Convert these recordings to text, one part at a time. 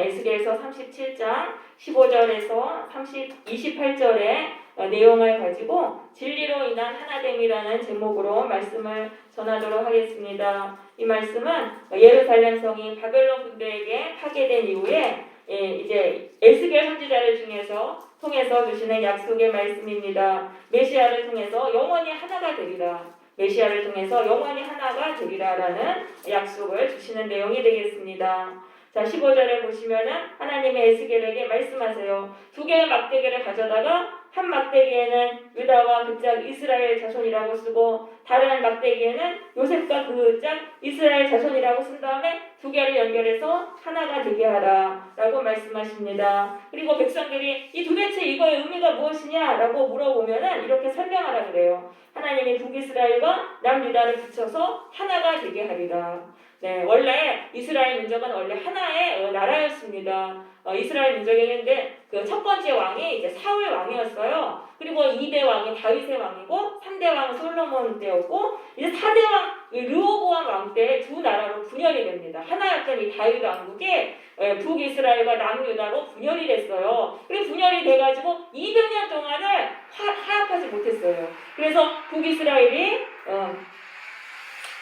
에스겔서 37장 15절에서 28절의 내용을 가지고 진리로 인한 하나됨이라는 제목으로 말씀을 전하도록 하겠습니다. 이 말씀은 예루살렘 성이 바벨론 군대에게 파괴된 이후에 이제 에스겔 선지자를 통해서 주시는 약속의 말씀입니다. 메시아를 통해서 영원히 하나가 되리라. 메시아를 통해서 영원히 하나가 되리라라는 약속을 주시는 내용이 되겠습니다. 자, 15절에 보시면은 하나님의 에스겔에게 말씀하세요. 두 개의 막대기를 가져다가 한 막대기에는 유다와 그 짝 이스라엘 자손이라고 쓰고 다른 막대기에는 요셉과 그 짝 이스라엘 자손이라고 쓴 다음에 두 개를 연결해서 하나가 되게 하라 라고 말씀하십니다. 그리고 백성들이 이 도대체 이거의 의미가 무엇이냐라고 물어보면은 이렇게 설명하라 그래요. 하나님이 북이스라엘과 남유다를 붙여서 하나가 되게 하리라. 네, 원래 이스라엘 민족은 원래 하나의 나라였습니다. 이스라엘 민족에게 그 첫 번째 왕이 이제 사울 왕이었어요. 그리고 2대 왕이 다윗의 왕이고 3대 왕은 솔로몬 때였고 이제 4대 왕 르호보암 왕 때 두 나라로 분열이 됩니다. 하나였던 이 다윗 왕국이 북이스라엘과 남유다로 분열이 됐어요. 그리고 분열이 돼가지고 200년 동안을 화합하지 못했어요. 그래서 북이스라엘이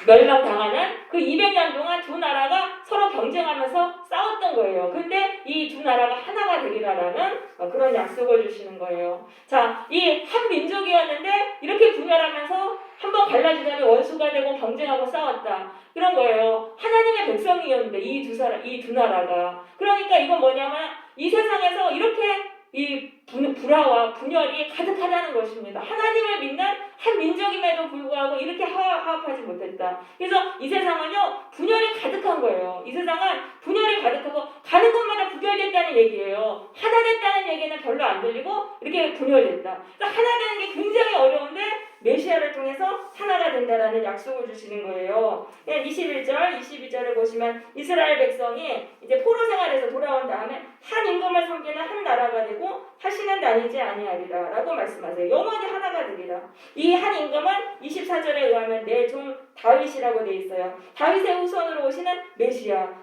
멸망당하는 그 200년 동안 두 나라가 서로 경쟁하면서 싸웠던 거예요. 근데 이 두 나라가 하나가 되리라라는 그런 약속을 주시는 거예요. 자, 이 한 민족이었는데 이렇게 분열하면서 한번 갈라지더니 원수가 되고 경쟁하고 싸웠다. 그런 거예요. 하나님의 백성이었는데 이 두 나라가. 그러니까 이건 뭐냐면 이 세상에서 이렇게 이 불화와 분열이 가득하다는 것입니다. 하나님을 믿는 한 민족임에도 불구하고 이렇게 화합하지 못했다. 그래서 이 세상은요 분열이 가득한 거예요. 이 세상은 분열이 가득하고 가는 곳마다 부결됐다는 얘기예요. 하나 됐다는 얘기는 별로 안 들리고 이렇게 분열됐다. 그러니까 하나 되는 게 굉장히 어려운데 메시아를 통해서 하나가 된다라는 약속을 주시는 거예요. 21절, 22절을 보시면 이스라엘 백성이 이제 포로 생활에서 돌아온 다음에 한 임금을 섬기는 한 나라가 되고 다시는 나뉘지 아니하리라 라고 말씀하세요. 영원히 하나가 되리라. 이 한 임금은 24절에 의하면 내 종 다윗이라고 되어 있어요. 다윗의 후손으로 오시는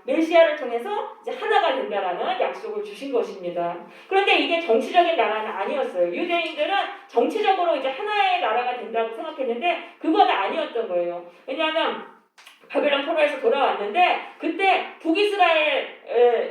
메시아를 통해서 이제 하나가 된다라는 약속을 주신 것입니다. 그런데 이게 정치적인 나라는 아니었어요. 유대인들은 정치적으로 이제 하나의 나라가 된다고 생각했는데 그건 아니었던 거예요. 왜냐하면 바벨론 포로에서 돌아왔는데 그때 북이스라엘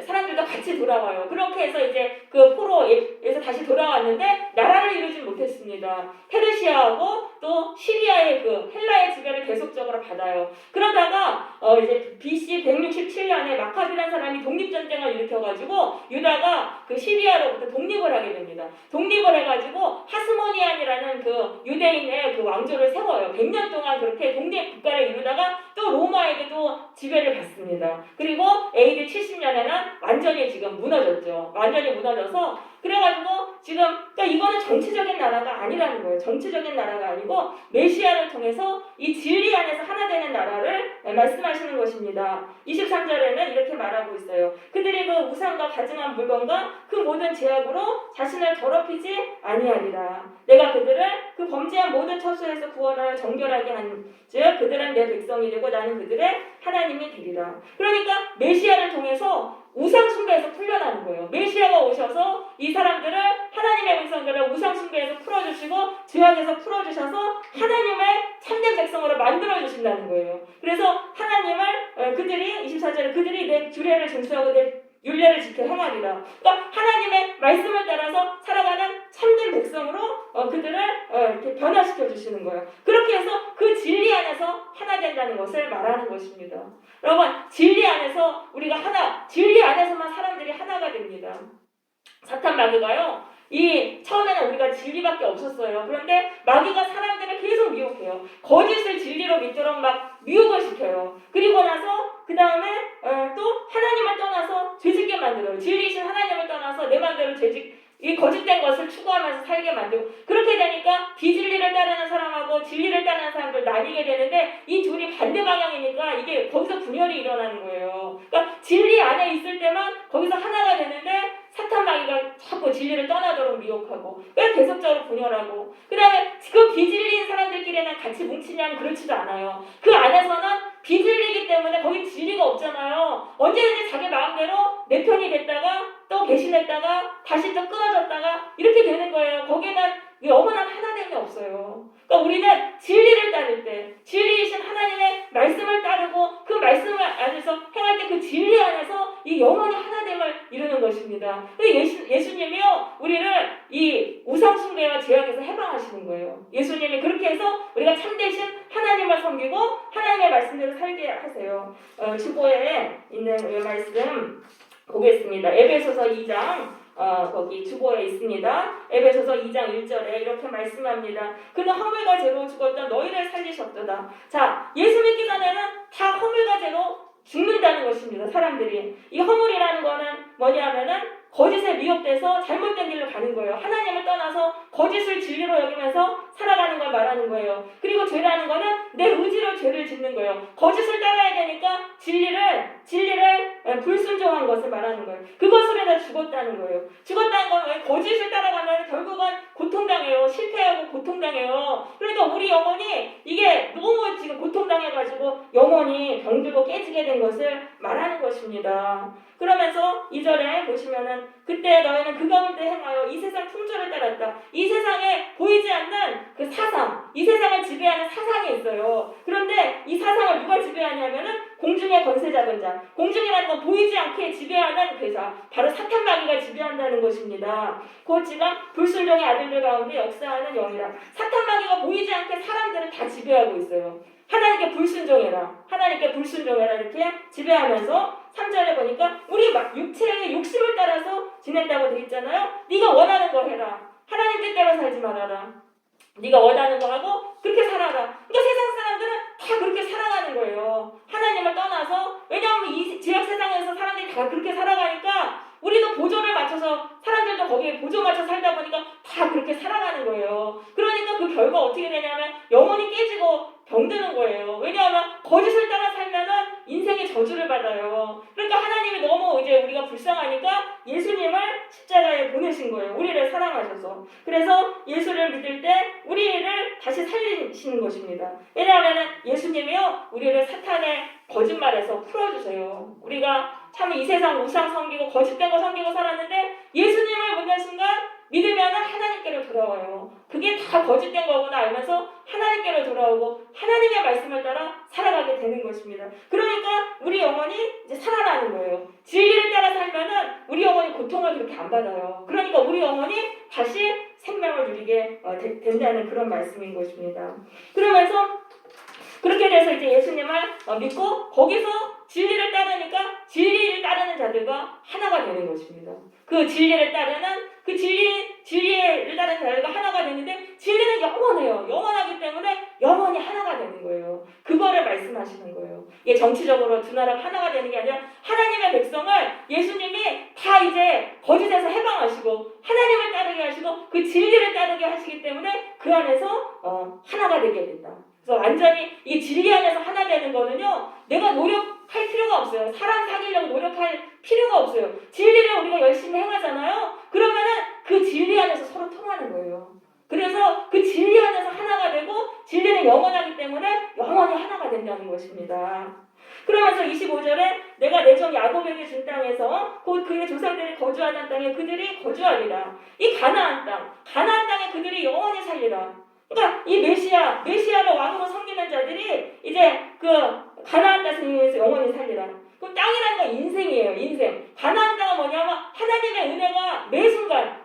사람들도 같이 돌아와요. 그렇게 해서 이제 그 포로에서 다시 돌아왔는데 나라를 이루진 못했습니다. 페르시아하고 또 시리아의 그 헬라의 지배를 계속적으로 받아요. 그러다가 이제 BC 167년에 마카비라는 사람이 독립전쟁을 일으켜가지고 유다가 그 시리아로부터 독립을 하게 됩니다. 독립을 해가지고 하스모니안이라는 그 유대인의 그 왕조를 세워요. 100년 동안 그렇게 독립 국가를 이루다가 또 로마에게도 지배를 받습니다. 그리고 AD 70년에는 완전히 지금 무너졌죠. 완전히 무너져서 그래가지고 지금 그러니까 이거는 정치적인 나라가 아니라는 거예요. 정치적인 나라가 아니고 메시아를 통해서 이 진리 안에서 하나 되는 나라를 말씀하시는 것입니다. 23절에는 이렇게 말하고 있어요. 그들이 그 우상과 가증한 물건과 그 모든 제약으로 자신을 더럽히지 아니하리라. 내가 그들을 그 범죄한 모든 처소에서 구원하여 정결하게 한즉 그들은 내 백성이 되고 나는 그들의 하나님이 되리라. 그러니까 메시아를 통해서 우상 숭배에서 풀려나는 거예요. 메시아가 오셔서 이 사람들을 하나님의 백성들을 우상 숭배에서 풀어주시고 죄악에서 풀어주셔서 하나님의 참된 백성으로 만들어주신다는 거예요. 그래서 하나님을 그들이 24절에 그들이 내 규례를 준수하고 내 율례를 지켜 행하리라. 그러니까 하나님의 말씀을 따라서 살아가는 참된 백성으로 그들을 이렇게 변화시켜 주시는 거예요. 그렇게 해서 그 진리 안에서 하나 된다는 것을 말하는 것입니다. 여러분, 진리 안에서 우리가 진리 안에서만 사람들이 하나가 됩니다. 사탄 마귀가요, 처음에는 우리가 진리밖에 없었어요. 그런데 마귀가 사람들을 계속 미혹해요. 거짓을 진리로 믿도록 막 미혹을 시켜요. 그리고 나서 그 다음에 또 하나님을 떠나서 죄짓게 만들어요. 진리이신 하나님을 떠나서 내 마음대로 이 거짓된 것을 추구하면서 살게 만들고 그렇게 되니까 비진리를 따르는 사람하고 진리를 따르는 사람들 나뉘게 되는데 이 둘이 반대 방향이니까 이게 거기서 분열이 일어나는 거예요. 그러니까 진리 안에 있을 때만 거기서 하나가 되는데 사탄 마귀가 자꾸 진리를 떠나도록 미혹하고 그냥 계속적으로 분열하고 그 다음에 그 비진리인 사람들끼리는 같이 뭉치냐면 그렇지도 않아요. 그 안에서는 비진리이기 때문에 거기 진리가 없잖아요. 언제든지 자기 마음대로 내 편이 됐다가 또 배신했다가 다시 또 끊어졌다가 이렇게 되는 거예요. 거기는 영원한 하나됨이 없어요. 그러니까 우리는 진리를 따를 때 진리이신 하나님의 말씀을 따르고 그 말씀을 안에서 행할 때 그 진리 안에서 이 영원히 하나됨을 이루는 것입니다. 예수님이요 우리를 이 우상 숭배와 죄악에서 해방하시는 거예요. 예수님이 그렇게 해서 우리가 참되신 하나님을 섬기고 하나님의 말씀대로 살게 하세요. 주보에 있는 이 말씀 보겠습니다. 에베소서 2장 거기 주보에 있습니다. 에베소서 2장 1절에 이렇게 말씀합니다. 그는 허물과 죄로 죽었던 너희를 살리셨도다. 자, 예수 믿기 전에는 다 허물과 죄로 죽는다는 것입니다. 사람들이. 이 허물이라는 거는 뭐냐면은 거짓에 미혹돼서 잘못된 길로 가는 거예요. 하나님을 떠나서 거짓을 진리로 여기면서 살아가는 걸 말하는 거예요. 그리고 죄라는 거는 내 의지로 죄를 짓는 거예요. 거짓을 따라야 되니까 진리를 불순종한 것을 말하는 거예요. 그것으로 인해 죽었다는 거예요. 죽었다는 건 왜 거짓을 따라가면 결국은 고통당해요. 실패하고 고통당해요. 그러니까 우리 영혼이 이게 너무 지금 고통당해가지고 영혼이 병들고 깨지게 된 것을 말하는 것입니다. 그러면서 2절에 보시면은 그때 너희는 그 가운데 행하여 이 세상 풍조를 따랐다. 이 세상에 보이지 않는 그 사상, 이 세상을 지배하는 사상이 있어요. 그런데 이 사상을 누가 지배하냐면은 공중의 권세 잡은 자. 공중이라는 건 보이지 않게 지배하는 괴사. 바로 사탄 마귀가 지배한다는 것입니다. 곧 지금 불순종의 아들들 가운데 역사하는 영이라. 사탄 마귀가 보이지 않게 사람들을 다 지배하고 있어요. 하나님께 불순종해라. 하나님께 불순종해라. 이렇게 지배하면서 3절에 보니까 우리 육체의 욕심을 따라서 지낸다고 되어 있잖아요. 네가 원하는 거 해라. 하나님 뜻대로 살지 말아라. 네가 원하는 거 하고 그렇게 살아라. 그러니까 세상 사람들은 다 그렇게 살아가는 거예요. 하나님을 떠나서. 왜냐하면 이 죄악 세상에서 사람들이 다 그렇게 살아가니까 우리도 보조를 맞춰서 사람들도 거기에 보조 맞춰 살다 보니까 다 그렇게 살아가는 거예요. 그러니까 그 결과 어떻게 되냐면 영혼이 깨지고 병드는 거예요. 왜냐하면 거짓을 따라 살면은 인생의 저주를 받아요. 그러니까 하나님이 너무 이제 우리가 불쌍하니까 예수님을 십자가에 보내신 거예요. 우리를 사랑하셔서. 그래서 예수를 믿을 때 우리를 다시 살리시는 것입니다. 왜냐하면 예수님이요 우리를 사탄의 거짓말에서 풀어주세요. 우리가 참 이 세상 우상 섬기고 거짓된 거 섬기고 살았는데 예수님을 믿는 순간 믿으면 하나님께로 돌아와요. 그게 다 거짓된 거구나 알면서 하나님께로 돌아오고 하나님의 말씀을 따라 살아가게 되는 것입니다. 그러니까 우리 영혼이 이제 살아나는 거예요. 진리를 따라 살면은 우리 영혼이 고통을 그렇게 안 받아요. 그러니까 우리 영혼이 다시 생명을 누리게 된다는 그런 말씀인 것입니다. 그러면서 그렇게 돼서 이제 예수님을 믿고 거기서 진리를 따르니까 진리를 따르는 자들과 하나가 되는 것입니다. 그 진리를 따르는 그 진리를 따르는 자들과 하나가 되는데 진리는 영원해요. 영원하기 때문에 영원히 하나가 되는 거예요. 그거를 말씀하시는 거예요. 이게 정치적으로 두 나라가 하나가 되는 게 아니라 하나님의 백성을 예수님이 다 이제 거짓에서 해방하시고 하나님을 따르게 하시고 그 진리를 따르게 하시기 때문에 그 안에서 하나가 되게 된다. 그래서 완전히 이 진리 안에서 하나 되는 거는요 내가 노력할 필요가 없어요. 사람 사귀려고 노력할 필요가 없어요. 진리를 우리가 열심히 행하잖아요. 그러면은 그 진리 안에서 서로 통하는 거예요. 그래서 그 진리 안에서 하나가 되고 진리는 영원하기 때문에 영원히 하나가 된다는 것입니다. 그러면서 25절에 내가 내 종 야곱에게 준 땅에서 곧 그의 조상들이 거주하던 땅에 그들이 거주하리라. 이 가나안 땅에 그들이 영원히 살리라. 그러니까 이 메시아를 왕으로 섬기는 자들이 이제 그 가나안 땅에서 영원히 살리라. 그럼 땅이라는 건 인생이에요. 인생. 가나안 땅은 뭐냐면 하나님의 은혜가 매 순간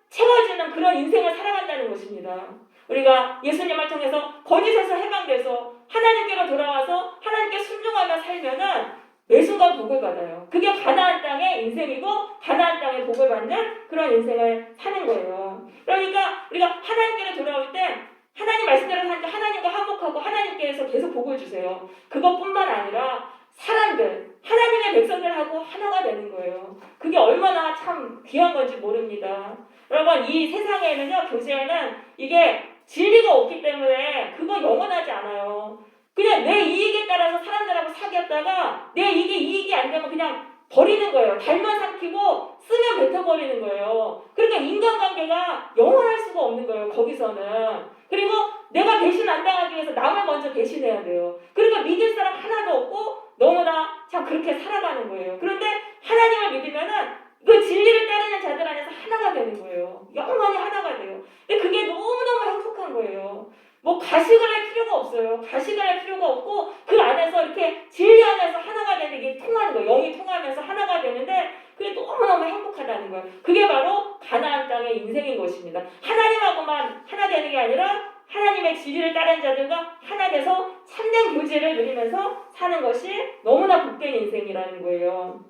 채워지는 그런 인생을 살아간다는 것입니다. 우리가 예수님을 통해서 거짓에서 해방돼서 하나님께로 돌아와서 하나님께 순종하며 살면은 매 순간 복을 받아요. 그게 가나안 땅의 인생이고 가나안 땅의 복을 받는 그런 인생을 사는 거예요. 그러니까 우리가 하나님께로 돌아올 때 하나님 말씀대로 사니까 하나님과 화목하고 하나님께서 계속 복을 주세요. 그것뿐만 아니라 사람들, 하나님의 백성들하고 하나가 되는 거예요. 그게 얼마나 참 귀한 건지 모릅니다. 여러분 이 세상에는요 교제에는 이게 진리가 없기 때문에 그거 영원하지 않아요. 그냥 내 이익에 따라서 사람들하고 사귀었다가 내 이익이 안 되면 그냥 버리는 거예요. 달면 삼키고 쓰면 뱉어버리는 거예요. 그러니까 인간관계가 영원할 수가 없는 거예요. 거기서는. 그리고 내가 배신 안 당하기 위해서 남을 먼저 배신해야 돼요. 그러니까 믿을 사람 하나도 없고 너무나 참 그렇게 살아가는 거예요. 그런데 하나님을 믿으면은 그 진리를 따르는 자들 안에서 하나가 되는 거예요. 영원히 하나가 돼요. 근데 그게 너무너무 행복한 거예요. 뭐 가식을 할 필요가 없어요. 가식을 할 필요가 없고 그 안에서 이렇게 진리 안에서 하나가 되는 게 통하는 거예요. 영이 통하면서 하나가 되는데 그게 너무너무 행복하다는 거예요. 그게 바로 가나안 땅의 인생인 것입니다. 하나님하고만 하나 되는 게 아니라 하나님의 진리를 따르는 자들과 하나 돼서 참된 교제를 누리면서 사는 것이 너무나 복된 인생이라는 거예요.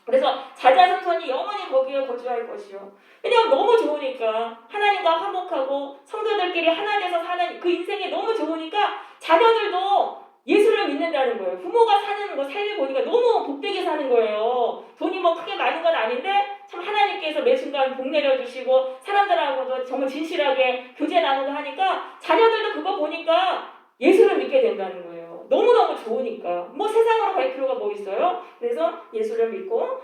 그래서 자자손손이 영원히 거기에 거주할 것이요. 왜냐하면 너무 좋으니까 하나님과 화목하고 성도들끼리 하나 돼서 사는 그 인생이 너무 좋으니까 자녀들도 예수를 믿는다는 거예요. 부모가 사는 거 삶을 보니까 너무 복되게 사는 거예요. 돈이 뭐 크게 많은 건 아닌데 참 하나님께서 매 순간 복 내려주시고 사람들하고도 정말 진실하게 교제 나누고 하니까 자녀들도 그거 보니까 예수를 믿게 된다는 거예요. 너무너무 좋으니까. 뭐 세상으로 갈 필요가 뭐 있어요? 그래서 예수를 믿고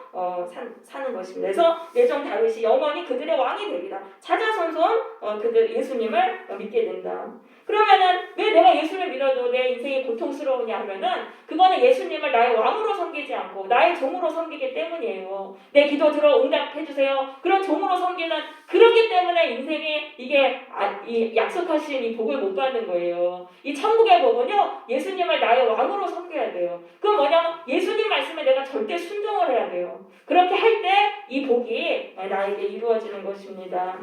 사는 것입니다. 그래서 내종 다윗이 영원히 그들의 왕이 되리라. 자자손손 그들 예수님을 믿게 된다. 그러면은 왜 내가 예수를 믿어도 내 인생이 고통스러우냐 하면은 그거는 예수님을 나의 왕으로 섬기지 않고 나의 종으로 섬기기 때문이에요. 내 기도 들어 응답해주세요. 그런 종으로 섬기는 그렇기 때문에 인생이 이게 이 약속하신 이 복을 못 받는 거예요. 이 천국의 복은요 예수님을 나의 왕으로 섬겨야 돼요. 그건 뭐냐면 예수님 말씀에 내가 절대 순종을 해야 돼요. 그렇게 할 때 이 복이 나에게 이루어지는 것입니다.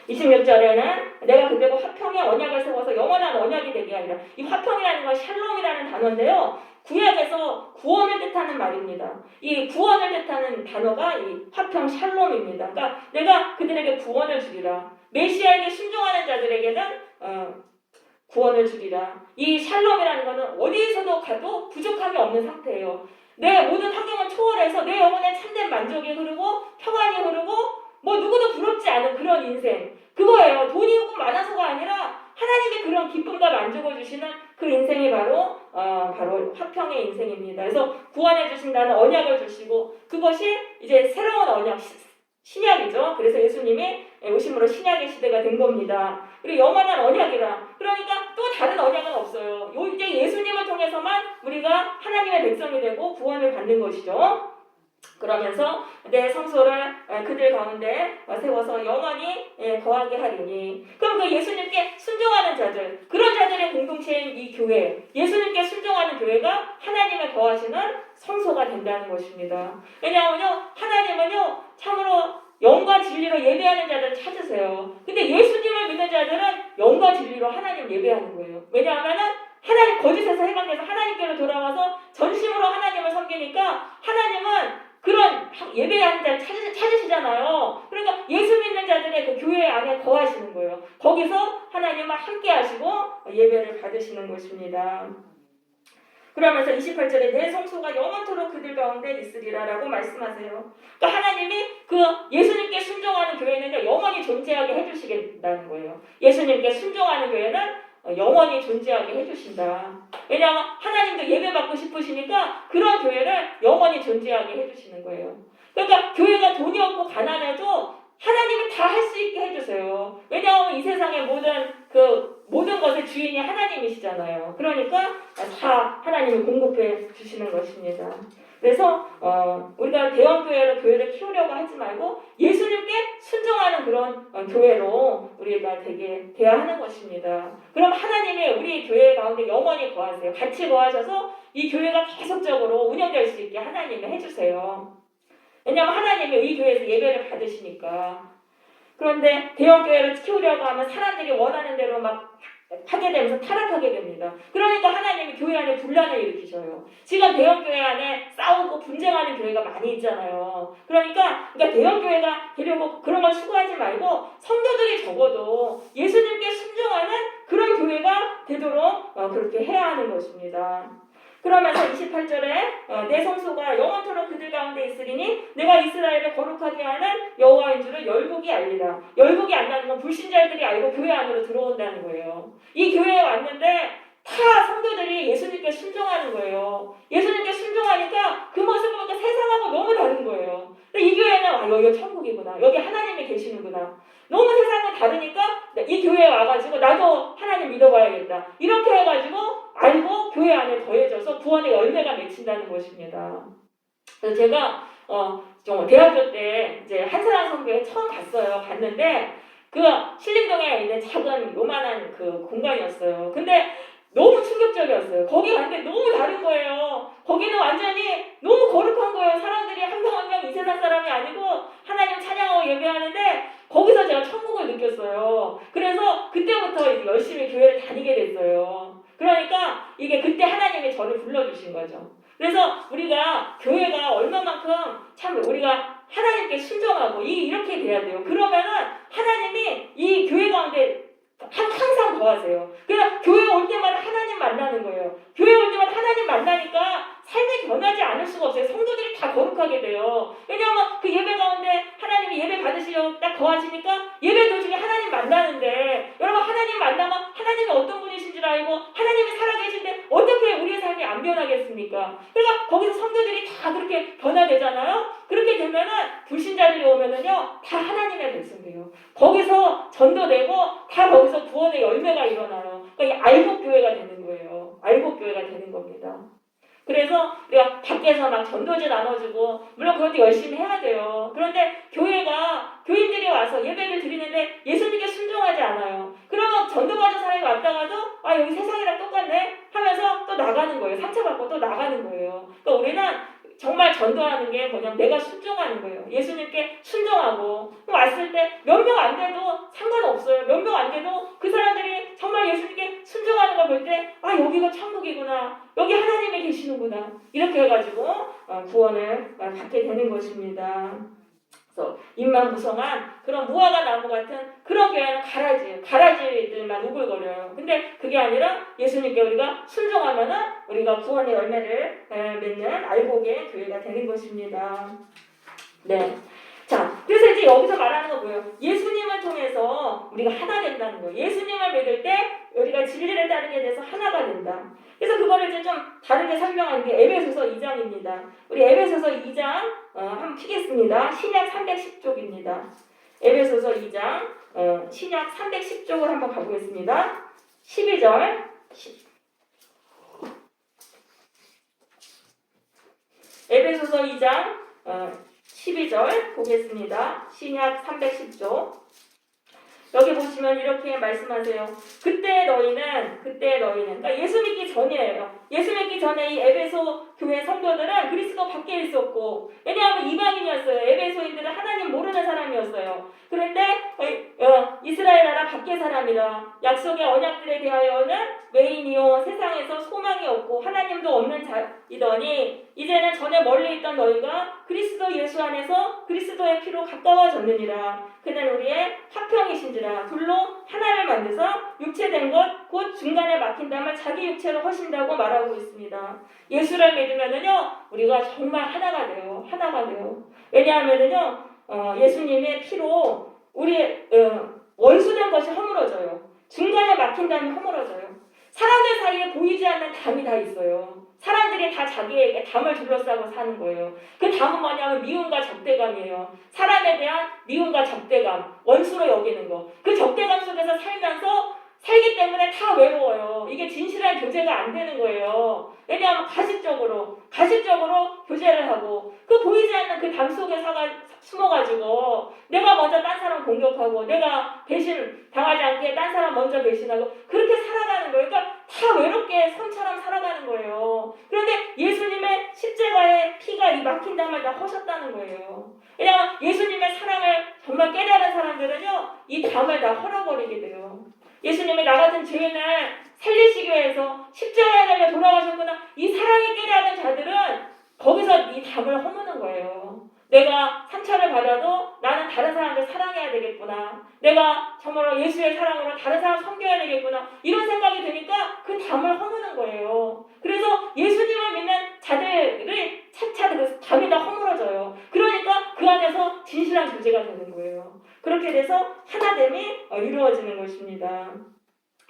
26절에는 내가 그들과 화평의 언약을 세워서 영원한 언약이 되게 하리라. 이 화평이라는 건 샬롬이라는 단어인데요. 구약에서 구원을 뜻하는 말입니다. 이 구원을 뜻하는 단어가 이 화평 샬롬입니다. 그러니까 내가 그들에게 구원을 주리라. 메시아에게 순종하는 자들에게는 구원을 주리라. 이 샬롬이라는 것은 어디에서도 가도 부족함이 없는 상태예요. 내 모든 환경을 초월해서 내 영혼에 참된 만족이 흐르고 평안이 흐르고 뭐 누구도 부럽지 않은 그런 인생. 그거예요. 돈이 조금 많아서가 아니라 하나님의 그런 기쁨과 만족을 주시는 그 인생이 바로 화평의 인생입니다. 그래서 구원해 주신다는 언약을 주시고 그것이 이제 새로운 언약 신약이죠. 그래서 예수님이 오심으로 신약의 시대가 된 겁니다. 그리고 영원한 언약이라. 그러니까 또 다른 언약은 없어요. 이제 예수님을 통해서만 우리가 하나님의 백성이 되고 구원을 받는 것이죠. 그러면서 내 성소를 그들 가운데 세워서 영원히 거하게 하리니. 그럼 그 예수님께 순종하는 자들, 그런 자들의 공동체인 이 교회, 예수님께 순종하는 교회가 하나님의 거하시는 성소가 된다는 것입니다. 왜냐하면요 하나님은요 참으로 영과 진리로 예배하는 자들을 찾으세요. 근데 예수님을 믿는 자들은 영과 진리로 하나님 예배하는 거예요. 왜냐하면은 하나님 거짓에서 해방돼서 하나님께로 돌아와서 전심으로 하나님을 섬기니까 하나님은 그런 예배하는 자를 찾으시잖아요. 그러니까 예수 믿는 자들의 그 교회 안에 거하시는 거예요. 거기서 하나님과 함께 하시고 예배를 받으시는 것입니다. 그러면서 28절에 내 성소가 영원토록 그들 가운데 있으리라 라고 말씀하세요. 그러니까 하나님이 그 예수님께 순종하는 교회는 영원히 존재하게 해주시겠다는 거예요. 예수님께 순종하는 교회는 영원히 존재하게 해주신다. 왜냐하면 하나님도 예배받고 싶으시니까 그런 교회를 영원히 존재하게 해주시는 거예요. 그러니까 교회가 돈이 없고 가난해도 하나님이 다 할 수 있게 해주세요. 왜냐하면 이 세상의 모든 것의 주인이 하나님이시잖아요. 그러니까 다 하나님이 공급해 주시는 것입니다. 그래서 우리가 대형교회로 교회를 키우려고 하지 말고 예수님께 순종하는 그런 교회로 우리가 되게 돼야 하는 것입니다. 그럼 하나님이 우리 교회 가운데 영원히 거하세요. 같이 거하셔서 이 교회가 계속적으로 운영될 수 있게 하나님이 해주세요. 왜냐하면 하나님이 이 교회에서 예배를 받으시니까. 그런데 대형교회를 키우려고 하면 사람들이 원하는 대로 막 하게 되면서 타락하게 됩니다. 그러니까 하나님이 교회 안에 분란을 일으키셔요. 지금 대형교회 안에 싸우고 분쟁하는 교회가 많이 있잖아요. 그러니까 대형교회가 되려고 그런 걸 추구하지 말고 성도들이 적어도 예수님께 순종하는 그런 교회가 되도록 그렇게 해야 하는 것입니다. 그러면서 28절에 내 성소가 영원토록 그들 가운데 있으리니 내가 이스라엘을 거룩하게 하는 여호와인 줄을 열국이 알리라. 열국이 안다는 건 불신자들이 알고 교회 안으로 들어온다는 거예요. 이 교회에 왔는데 다 성도들이 예수님께 순종하는 거예요. 예수님께 순종하니까 그 모습을 보니까 세상하고 너무 다른 거예요. 근데 이 교회는 여기가 천국이구나. 여기 하나님이 계시는구나. 너무 세상과 다르니까 이 교회에 와가지고 나도 하나님 믿어봐야겠다. 이렇게 해가지고 알고 교회 안에 더해져서 구원의 열매가 맺힌다는 것입니다. 그래서 제가 좀 대학교 때 이제 한사랑 성교회 처음 갔는데 그 신림동에 있는 작은 요만한 그 공간이었어요. 근데 너무 충격적이었어요. 거기 갔는데 너무 다른 거예요. 거기는 완전히 너무 거룩한 거예요. 사람들이 한 명 한 명 이 세상 사람이 아니고 하나님 찬양하고 예배하는데 거기서 제가 천국을 느꼈어요. 그래서 그때부터 이제 열심히 교회를 다니게 됐어요. 그러니까 이게 그때 하나님이 저를 불러주신 거죠. 그래서 우리가 교회가 얼마만큼 참 우리가 하나님께 순종하고 이렇게 돼야 돼요. 그러면은 하나님이 이 교회 가운데 항상 더하세요. 그냥 교회 올 때마다 하나님 만나는 거예요. 교회 올 때마다 하나님 만나니까 삶이 변하지 않을 수가 없어요. 성도들이 다 거룩하게 돼요. 왜냐하면 그 예배 가운데 하나님이 예배 받으시려고 딱 거하시니까 예배 도중에 하나님 만나는데 여러분 하나님 만나면 하나님이 어떤 분이신 줄 알고 하나님이 살아계신데 어떻게 우리의 삶이 안 변하겠습니까? 그러니까 거기서 성도들이 다 그렇게 변화되잖아요. 그렇게 되면은 불신자들이 오면은요 다 하나님의 백성이에요. 거기서 전도되고 다 거기서 구원의 열매가 일어나요. 그러니까 이 알곡 교회가 되는 거예요. 알곡 교회가 되는 겁니다. 그래서 우리가 밖에서 막 전도지 나눠주고 물론 그것도 열심히 해야 돼요. 그런데 교인들이 와서 예배를 드리는데 예수님께 순종하지 않아요. 그러면 전도받은 사람이 왔다가도 여기 세상이랑 똑같네 하면서 또 나가는 거예요. 상처받고 또 나가는 거예요. 그러니까 우리는 정말 전도하는 게 뭐냐면 내가 순종하는 거예요. 예수님께 순종하고 왔을 때 몇 명 안 돼도 상관없어요. 몇 명 안 돼도 그 사람들이 정말 예수님께 순종하는 걸 볼 때 여기가 천국이구나. 여기 하나님이 계시는구나. 이렇게 해가지고 구원을 받게 되는 것입니다. 그래서 입만무성한 그런 무화과 나무 같은 그런 교회는 가라지들만 우글거려요. 근데 그게 아니라 예수님께 우리가 순종하면은 우리가 구원의 열매를 맺는 알곡의 교회가 되는 것입니다. 네. 자, 그래서 이제 여기서 말하는 건 뭐예요? 예수님을 통해서 우리가 하나 된다는 거예요. 예수님을 믿을 때 우리가 진리를 따르게 돼서 하나가 된다. 그래서 그거를 이제 좀 다르게 설명하는 게 에베소서 2장입니다. 우리 에베소서 2장 한번 피겠습니다. 신약 310쪽입니다. 에베소서 2장 신약 310쪽을 한번 가보겠습니다. 12절 에베소서 2장 12절 보겠습니다. 신약 310쪽 여기 보시면 이렇게 말씀하세요. 그때 너희는 그러니까 예수 믿기 전이에요. 예수 믿기 전에 이 에베소 교회 성도들은 그리스도 밖에 있었고 왜냐하면 이방인이었어요. 에베소인들은 하나님 모르는 사람이었어요. 그런데 이스라엘 나라 밖의 사람이라 약속의 언약들에 대하여는 외인이요 세상에서 소망이 없고 하나님도 없는 자이더니 이제는 전에 멀리 있던 너희가 그리스도 예수 안에서 그리스도의 피로 가까워졌느니라. 그는 우리의 화평이신지라. 둘로 하나를 만드사 육체된 것 곧 중간에 막힌 담을 자기 육체로 허신다고 말하고 있습니다. 예수를 믿으면은요 우리가 정말 하나가 돼요. 왜냐하면은요 예수님의 피로 우리의 원수된 것이 허물어져요. 중간에 막힌 담이 허물어져요. 사람들 사이에 보이지 않는 담이 다 있어요. 사람들이 다 자기에게 담을 둘러싸고 사는 거예요. 그 담은 뭐냐면 미움과 적대감이에요. 사람에 대한 미움과 적대감, 원수로 여기는 거. 그 적대감 속에서 살기 때문에 다 외로워요. 이게 진실한 교제가 안 되는 거예요. 왜냐하면 가식적으로 교제를 하고 그 보이지 않는 그 담 속에 숨어가지고 내가 먼저 딴 사람 공격하고 내가 배신 당하지 않게 딴 사람 먼저 배신하고 그렇게 살아가는 거예요. 그러니까 다 외롭게 섬처럼 살아가는 거예요. 그런데 예수님의 십자가의 피가 이 막힌 담을 다 허셨다는 거예요. 왜냐하면 예수님의 사랑을 정말 깨달은 사람들은요 이 담을 다 헐어버리게 돼요. 예수님이 나 같은 죄인을 살리시기 위해서 십자가에 달려 돌아가셨구나. 이 사랑이 깨달은 자들은 거기서 이 담을 허무는 거예요. 내가 상처를 받아도 나는 다른 사람들 사랑해야 되겠구나. 내가 정말로 예수의 사랑으로 다른 사람 섬겨야 되겠구나. 이런 생각이 드니까 그 담을 허무는 거예요. 그래서 예수님을 믿는 자들의 차차 그 담이 다 허물어져요. 그러니까 그 안에서 진실한 교제가 되는 거예요. 그렇게 돼서 하나됨이 이루어지는 것입니다.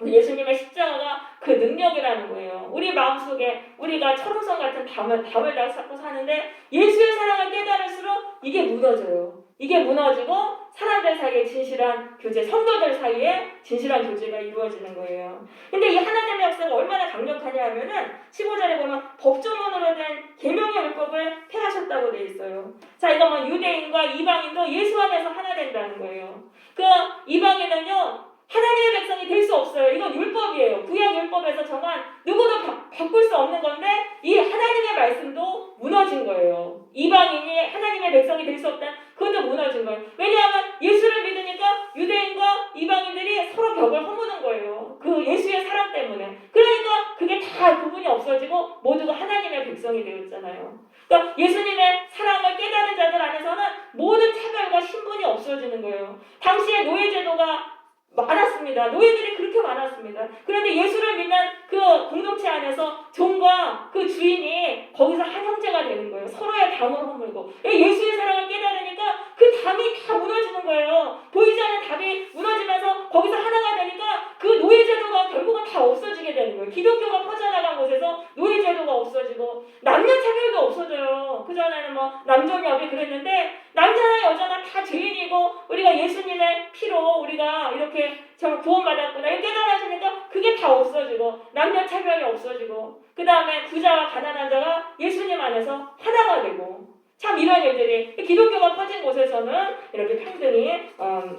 예수님의 십자가가 그 능력이라는 거예요. 우리 마음속에 우리가 철옹성 같은 담을 다 쌓고 사는데 예수의 사랑을 깨달을수록 이게 무너져요. 이게 무너지고 사람들 사이에 진실한 교제, 성도들 사이에 진실한 교제가 이루어지는 거예요. 근데 이 하나님의 역사가 얼마나 강력하냐 하면은 15절에 보면 법조문으로 된 계명의 율법을 폐하셨다고 돼 있어요. 자, 이거 뭐 유대인과 이방인도 예수 안에서 하나 된다는 거예요. 그 이방인은요, 하나님의 백성이 될 수 없어요. 이건 율법이에요. 구약 율법에서 정한 누구도 바꿀 수 없는 건데 이 하나님의 말씀도 무너진 거예요. 이방인이 하나님의 백성이 될 수 없다. 그것도 무너진 거예요. 왜냐하면 예수를 믿으니까 유대인과 이방인들이 서로 벽을 허무는 거예요. 그 예수의 사랑 때문에. 그러니까 그게 다 구분이 없어지고 모두가 하나님의 백성이 되었잖아요. 그러니까 예수님의 사랑을 깨달은 자들 안에서는 모든 차별과 신분이 없어지는 거예요. 당시에 노예제도가 많았습니다. 노예들이 그렇게 많았습니다. 그런데 예수를 믿는 그 공동체 안에서 종과 그 주인이 거기서 한 형제가 되는 거예요. 서로의 담을 허물고. 예수의 사랑을 깨달으니까 그 담이 다 무너지는 거예요. 보이지 않는 담이 무너지면서 거기서 하나가 되니까 그 노예제도가 결국은 다 없어지게 되는 거예요. 기독교가 퍼져나간 곳에서 노예제도가 없어지고 남녀차별도 없어져요. 그전에는 뭐 남종여비 그랬는데 남자나 여자나 다 죄인이고 우리가 예수님의 피로 우리가 이렇게 구원받았구나 이렇게 깨달아지니까 그게 다 없어지고 남녀 차별이 없어지고 그 다음에 부자와 가난한 자가 예수님 안에서 하나가 되고 참 이런 일들이 기독교가 퍼진 곳에서는 이렇게 평등이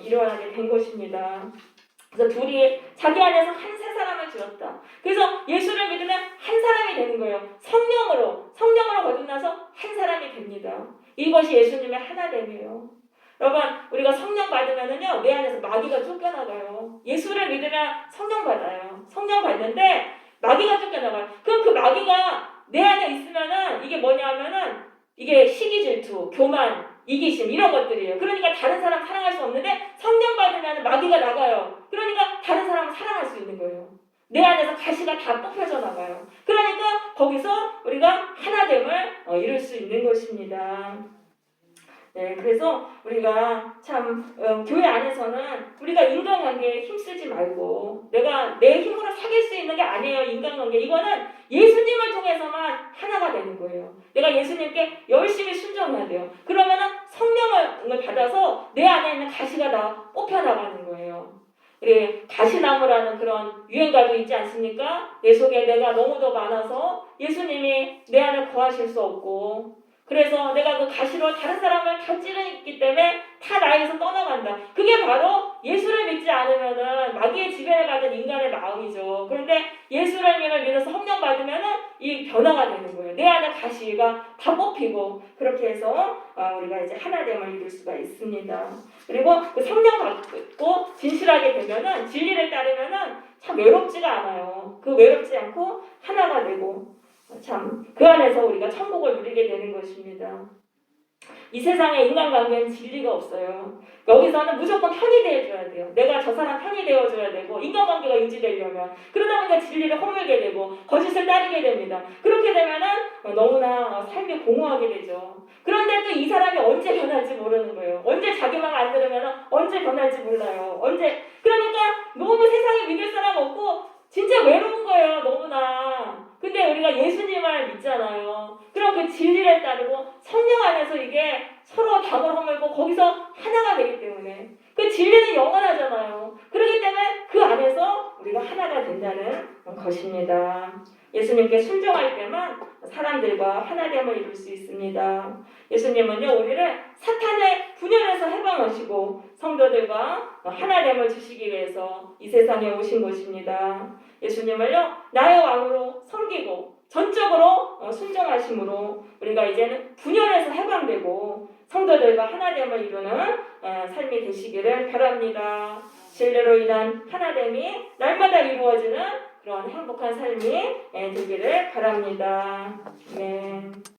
일어나게 된 것입니다. 그래서 둘이 자기 안에서 한 세 사람을 지었다. 그래서 예수를 믿으면 한 사람이 되는 거예요. 성령으로 거듭나서 한 사람이 됩니다. 이것이 예수님의 하나됨이에요. 여러분, 우리가 성령 받으면은요, 내 안에서 마귀가 쫓겨나가요. 예수를 믿으면 성령 받아요. 성령 받는데 마귀가 쫓겨나가요. 그럼 그 마귀가 내 안에 있으면은 이게 뭐냐면은 이게 시기 질투, 교만, 이기심 이런 것들이에요. 그러니까 다른 사람 사랑할 수 없는데 성령 받으면 마귀가 나가요. 그러니까 다른 사람을 사랑할 수 있는 거예요. 내 안에서 가시가 다 뽑혀져 나가요. 그러니까 거기서 우리가 하나됨을 이룰 수 있는 것입니다. 네, 그래서 우리가 참 교회 안에서는 우리가 인간관계에 힘쓰지 말고 내가 내 힘으로 사귈 수 있는 게 아니에요. 인간관계 이거는 예수님을 통해서만 하나가 되는 거예요. 내가 예수님께 열심히 순종해야 돼요. 그러면은 성령을 받아서 내 안에 있는 가시가 다 뽑혀나가는 거예요. 우리 가시나무라는 그런 유행가도 있지 않습니까? 내 속에 내가 너무도 많아서 예수님이 내 안에 거하실 수 없고 그래서 내가 그 가시로 다른 사람을 다 찌르기 때문에 다 나에게서 떠나간다. 그게 바로 예수를 믿지 않으면은 마귀의 지배를 받은 인간의 마음이죠. 그런데 예수를 믿어서 성령 받으면은 이 변화가 되는 거예요. 내 안에 가시가 다 뽑히고 그렇게 해서 우리가 이제 하나됨을 이룰 수가 있습니다. 그리고 그 성령 받고 진실하게 되면은 진리를 따르면은 참 외롭지가 않아요. 그 외롭지 않고 하나가 되고 참 그 안에서 우리가 천국을 누리게 되는 것입니다. 이 세상에 인간관계는 진리가 없어요. 여기서는 무조건 편이 되어줘야 돼요. 내가 저 사람 편이 되어줘야 되고 인간관계가 유지되려면 그러다 보니까 진리를 허물게 되고 거짓을 따르게 됩니다. 그렇게 되면은 너무나 삶이 공허하게 되죠. 그런데 또 이 사람이 언제 변할지 모르는 거예요. 언제 자기 말 안 들으면 언제 변할지 몰라요. 그러니까 너무 세상에 믿을 사람 없고 진짜 외로운 거예요. 너무나. 근데 우리가 예수님을 믿잖아요. 그럼 그 진리를 따르고 성령 안에서 이게 서로 담을 허물고 거기서 하나가 되기 때문에 그 진리는 영원하잖아요. 그렇기 때문에 그 안에서 우리가 하나가 된다는 것입니다. 예수님께 순종할 때만 사람들과 하나됨을 이룰 수 있습니다. 예수님은요 우리를 사탄의 분열에서 해방하시고 성도들과 하나됨을 주시기 위해서 이 세상에 오신 것입니다. 예수님을요 나의 왕으로 섬기고 전적으로 순종하심으로 우리가 이제는 분열에서 해방되고 성도들과 하나됨을 이루는 삶이 되시기를 바랍니다. 진리로 인한 하나됨이 날마다 이루어지는 그런 행복한 삶이 되기를 바랍니다. 네.